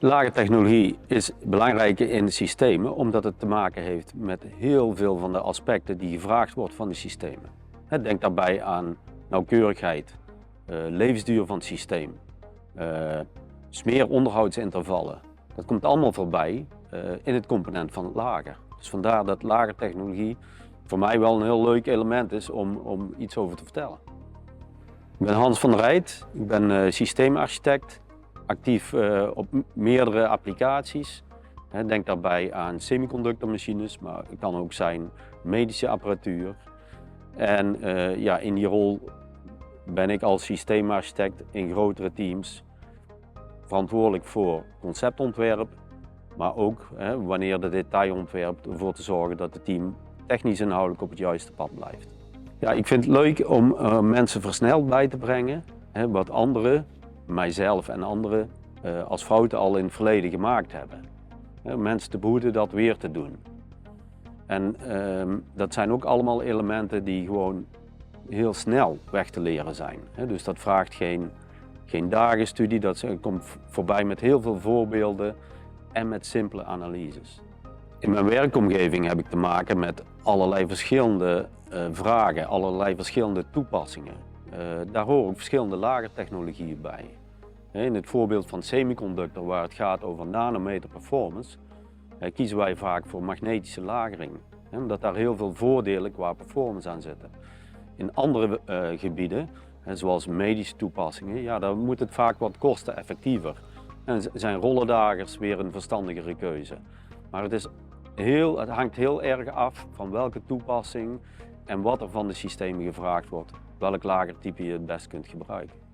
Lage technologie is belangrijk in de systemen omdat het te maken heeft met heel veel van de aspecten die gevraagd wordt van de systemen. Denk daarbij aan nauwkeurigheid, levensduur van het systeem, smeeronderhoudsintervallen. Dat komt allemaal voorbij in het component van het lager. Dus vandaar dat lage technologie voor mij wel een heel leuk element is om iets over te vertellen. Ik ben Hans van der Rijt, ik ben systeemarchitect. Actief op meerdere applicaties. Denk daarbij aan semiconductormachines, maar het kan ook zijn medische apparatuur. En in die rol ben ik als systeemarchitect in grotere teams verantwoordelijk voor conceptontwerp, maar ook wanneer de detailontwerp ervoor te zorgen dat het team technisch inhoudelijk op het juiste pad blijft. Ja, ik vind het leuk om mensen versneld bij te brengen, wat anderen, mijzelf en anderen, als fouten al in het verleden gemaakt hebben. Mensen te behoeden dat weer te doen. En dat zijn ook allemaal elementen die gewoon heel snel weg te leren zijn. Dus dat vraagt geen dagenstudie, dat komt voorbij met heel veel voorbeelden en met simpele analyses. In mijn werkomgeving heb ik te maken met allerlei verschillende vragen, allerlei verschillende toepassingen. Daar horen ook verschillende lagertechnologieën bij. In het voorbeeld van semiconductor, waar het gaat over nanometer performance, kiezen wij vaak voor magnetische lagering. Omdat daar heel veel voordelen qua performance aan zitten. In andere gebieden, zoals medische toepassingen, ja, dan moet het vaak wat kosteneffectiever. En zijn rollendagers weer een verstandigere keuze. Maar het hangt heel erg af van welke toepassing en wat er van de systemen gevraagd wordt, welk lagertype je het best kunt gebruiken.